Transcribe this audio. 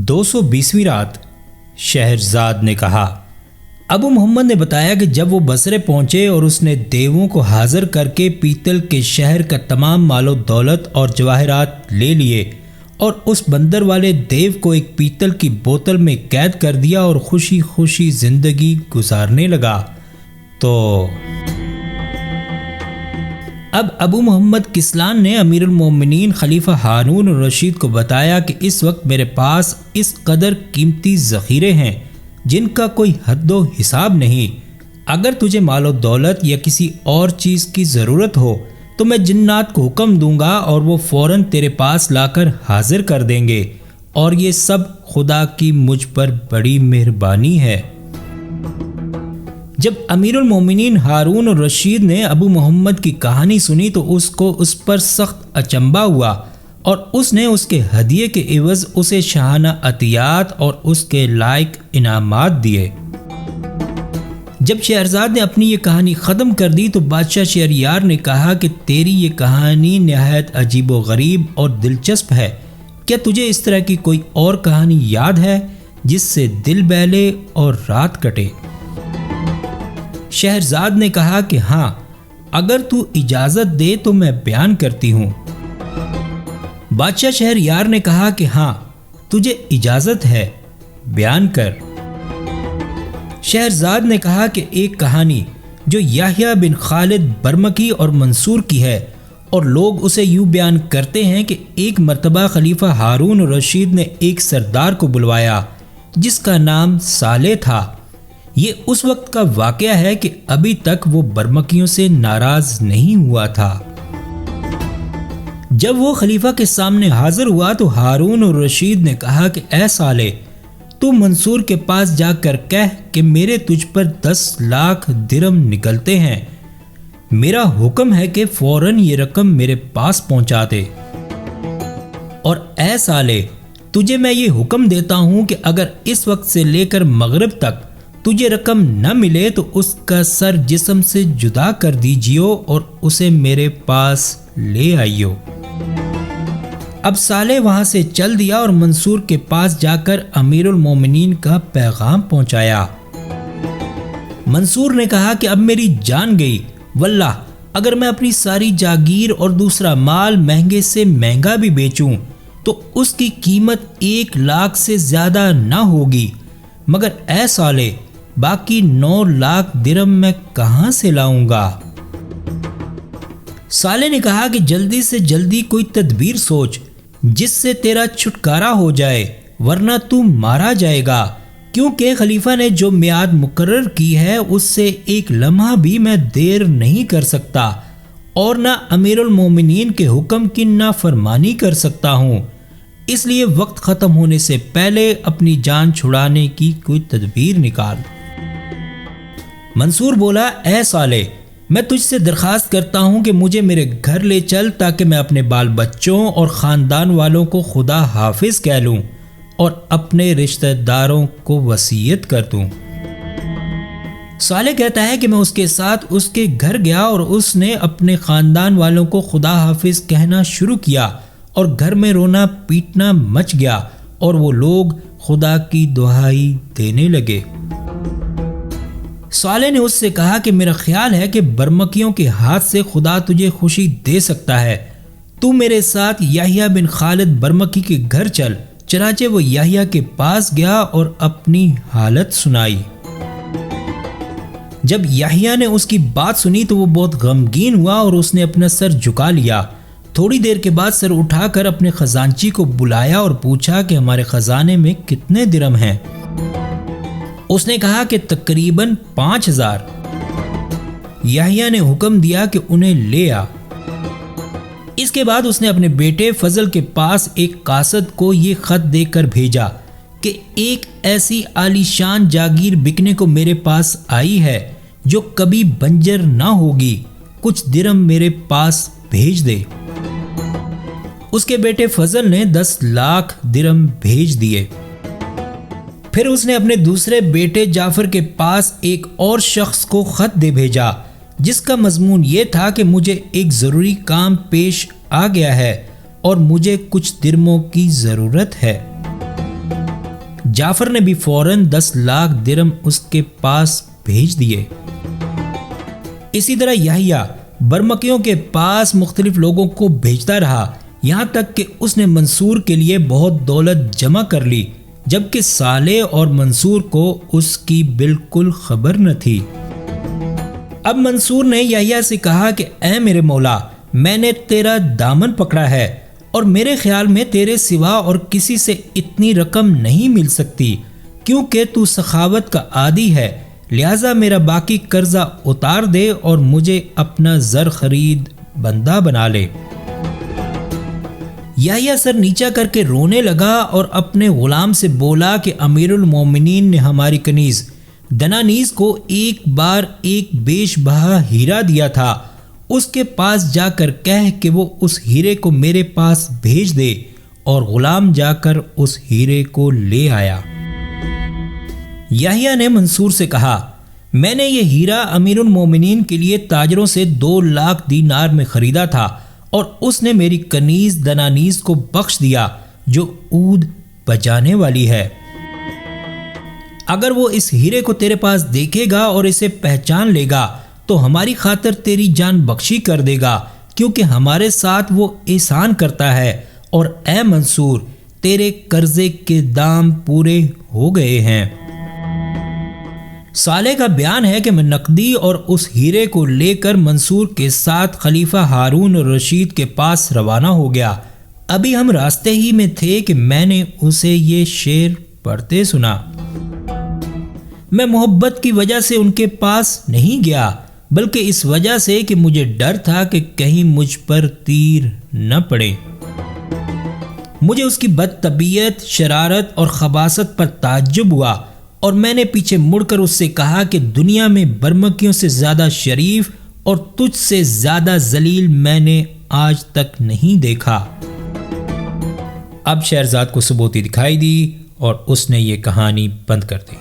220ویں رات۔ شہرزاد نے کہا، ابو محمد نے بتایا کہ جب وہ بصرے پہنچے اور اس نے دیووں کو حاضر کر کے پیتل کے شہر کا تمام مال و دولت اور جواہرات لے لیے اور اس بندر والے دیو کو ایک پیتل کی بوتل میں قید کر دیا اور خوشی خوشی زندگی گزارنے لگا، تو اب ابو محمد کسلان نے امیر المومنین خلیفہ ہارون الرشید کو بتایا کہ اس وقت میرے پاس اس قدر قیمتی ذخیرے ہیں جن کا کوئی حد و حساب نہیں۔ اگر تجھے مال و دولت یا کسی اور چیز کی ضرورت ہو تو میں جنات کو حکم دوں گا اور وہ فوراً تیرے پاس لا کر حاضر کر دیں گے، اور یہ سب خدا کی مجھ پر بڑی مہربانی ہے۔ جب امیر المومنین ہارون الرشید نے ابو محمد کی کہانی سنی تو اس کو اس پر سخت اچنبھا ہوا اور اس نے اس کے ہدیے کے عوض اسے شاہانہ عطیات اور اس کے لائق انعامات دیے۔ جب شہرزاد نے اپنی یہ کہانی ختم کر دی تو بادشاہ شہریار نے کہا کہ تیری یہ کہانی نہایت عجیب و غریب اور دلچسپ ہے، کیا تجھے اس طرح کی کوئی اور کہانی یاد ہے جس سے دل بہلے اور رات کٹے؟ شہرزاد نے کہا کہ ہاں، اگر تو اجازت دے تو میں بیان کرتی ہوں۔ بادشاہ شہریار نے کہا کہ ہاں، تجھے اجازت ہے، بیان کر۔ شہرزاد نے کہا کہ ایک کہانی جو یحییٰ بن خالد برمکی اور منصور کی ہے، اور لوگ اسے یوں بیان کرتے ہیں کہ ایک مرتبہ خلیفہ ہارون الرشید نے ایک سردار کو بلوایا جس کا نام صالح تھا۔ یہ اس وقت کا واقعہ ہے کہ ابھی تک وہ برمکیوں سے ناراض نہیں ہوا تھا۔ جب وہ خلیفہ کے سامنے حاضر ہوا تو ہارون الرشید نے کہا کہ اے صالح، تو منصور کے پاس جا کر کہہ کہ میرے تجھ پر 10 لاکھ درم نکلتے ہیں، میرا حکم ہے کہ فوراً یہ رقم میرے پاس پہنچا دے۔ اور اے صالح، تجھے میں یہ حکم دیتا ہوں کہ اگر اس وقت سے لے کر مغرب تک تجھے رقم نہ ملے تو اس کا سر جسم سے جدا کر دیجیو اور اسے میرے پاس لے آئیو۔ اب صالح وہاں سے چل دیا اور منصور کے پاس جا کر امیر المومنین کا پیغام پہنچایا۔ منصور نے کہا کہ اب میری جان گئی، واللہ اگر میں اپنی ساری جاگیر اور دوسرا مال مہنگے سے مہنگا بھی بیچوں تو اس کی قیمت 1 لاکھ سے زیادہ نہ ہوگی، مگر اے صالح، باقی 9 لاکھ درم میں کہاں سے لاؤں گا؟ صالح نے کہا کہ جلدی سے جلدی کوئی تدبیر سوچ جس سے تیرا چھٹکارا ہو جائے، ورنہ تو مارا جائے گا، کیونکہ خلیفہ نے جو میعاد مقرر کی ہے اس سے 1 لمحہ بھی میں دیر نہیں کر سکتا، اور نہ امیر المومنین کے حکم کی نافرمانی کر سکتا ہوں، اس لیے وقت ختم ہونے سے پہلے اپنی جان چھڑانے کی کوئی تدبیر نکال۔ منصور بولا، اے صالح، میں تجھ سے درخواست کرتا ہوں کہ مجھے میرے گھر لے چل تاکہ میں اپنے بال بچوں اور خاندان والوں کو خدا حافظ کہہ لوں اور اپنے رشتہ داروں کو وصیت کر دوں۔ صالح کہتا ہے کہ میں اس کے ساتھ اس کے گھر گیا اور اس نے اپنے خاندان والوں کو خدا حافظ کہنا شروع کیا اور گھر میں رونا پیٹنا مچ گیا اور وہ لوگ خدا کی دہائی دینے لگے۔ صالح نے اس سے کہا کہ میرا خیال ہے کہ برمکیوں کے ہاتھ سے خدا تجھے خوشی دے سکتا ہے، تو میرے ساتھ یحییٰ بن خالد برمکی کے گھر چل۔ چنانچہ وہ یحییٰ کے پاس گیا اور اپنی حالت سنائی۔ جب یحییٰ نے اس کی بات سنی تو وہ بہت غمگین ہوا اور اس نے اپنا سر جھکا لیا۔ تھوڑی دیر کے بعد سر اٹھا کر اپنے خزانچی کو بلایا اور پوچھا کہ ہمارے خزانے میں کتنے درم ہیں؟ اس نے کہا کہ تقریباً 5000۔ یحییٰ نے حکم دیا کہ انہیں لے آ۔ اس کے بعد اس نے اپنے بیٹے فضل کے پاس ایک قاصد کو یہ خط دے کر بھیجا کہ ایک ایسی عالی شان جاگیر بکنے کو میرے پاس آئی ہے جو کبھی بنجر نہ ہوگی، کچھ درم میرے پاس بھیج دے۔ اس کے بیٹے فضل نے 10 لاکھ درم بھیج دیے۔ پھر اس نے اپنے دوسرے بیٹے جعفر کے پاس ایک اور شخص کو خط دے بھیجا جس کا مضمون یہ تھا کہ مجھے ایک ضروری کام پیش آ گیا ہے اور مجھے کچھ درموں کی ضرورت ہے۔ جعفر نے بھی فوراً 10 لاکھ درہم اس کے پاس بھیج دیے۔ اسی طرح یحییٰ برمکیوں کے پاس مختلف لوگوں کو بھیجتا رہا، یہاں تک کہ اس نے منصور کے لیے بہت دولت جمع کر لی، جبکہ صالح اور منصور کو اس کی بالکل خبر نہ تھی۔ اب منصور نے یحییٰ سے کہا کہ اے میرے مولا، میں نے تیرا دامن پکڑا ہے اور میرے خیال میں تیرے سوا اور کسی سے اتنی رقم نہیں مل سکتی، کیونکہ تو سخاوت کا عادی ہے، لہٰذا میرا باقی قرضہ اتار دے اور مجھے اپنا زر خرید بندہ بنا لے۔ یحییٰ سر نیچا کر کے رونے لگا اور اپنے غلام سے بولا کہ امیر المومنین نے ہماری کنیز دنانیز کو ایک بار ایک بیش بہا ہیرا دیا تھا، اس کے پاس جا کر کہہ کہ وہ اس ہیرے کو میرے پاس بھیج دے، اور غلام جا کر اس ہیرے کو لے آیا۔ یحییٰ نے منصور سے کہا، میں نے یہ ہیرا امیر المومنین کے لیے تاجروں سے 2 لاکھ دینار میں خریدا تھا، اور اس نے میری کنیز دنانیز کو بخش دیا جو عود بجانے والی ہے۔ اگر وہ اس ہیرے کو تیرے پاس دیکھے گا اور اسے پہچان لے گا تو ہماری خاطر تیری جان بخشی کر دے گا، کیونکہ ہمارے ساتھ وہ احسان کرتا ہے، اور اے منصور، تیرے قرضے کے دام پورے ہو گئے ہیں۔ صالح کا بیان ہے کہ میں نقدی اور اس ہیرے کو لے کر منصور کے ساتھ خلیفہ ہارون الرشید کے پاس روانہ ہو گیا۔ ابھی ہم راستے ہی میں تھے کہ میں نے اسے یہ شعر پڑھتے سنا، میں محبت کی وجہ سے ان کے پاس نہیں گیا، بلکہ اس وجہ سے کہ مجھے ڈر تھا کہ کہیں مجھ پر تیر نہ پڑے۔ مجھے اس کی بد طبیعت، شرارت اور خباثت پر تعجب ہوا، اور میں نے پیچھے مڑ کر اس سے کہا کہ دنیا میں برمکیوں سے زیادہ شریف اور تجھ سے زیادہ ذلیل میں نے آج تک نہیں دیکھا۔ اب شہرزاد کو ثبوتی دکھائی دی اور اس نے یہ کہانی بند کر دی۔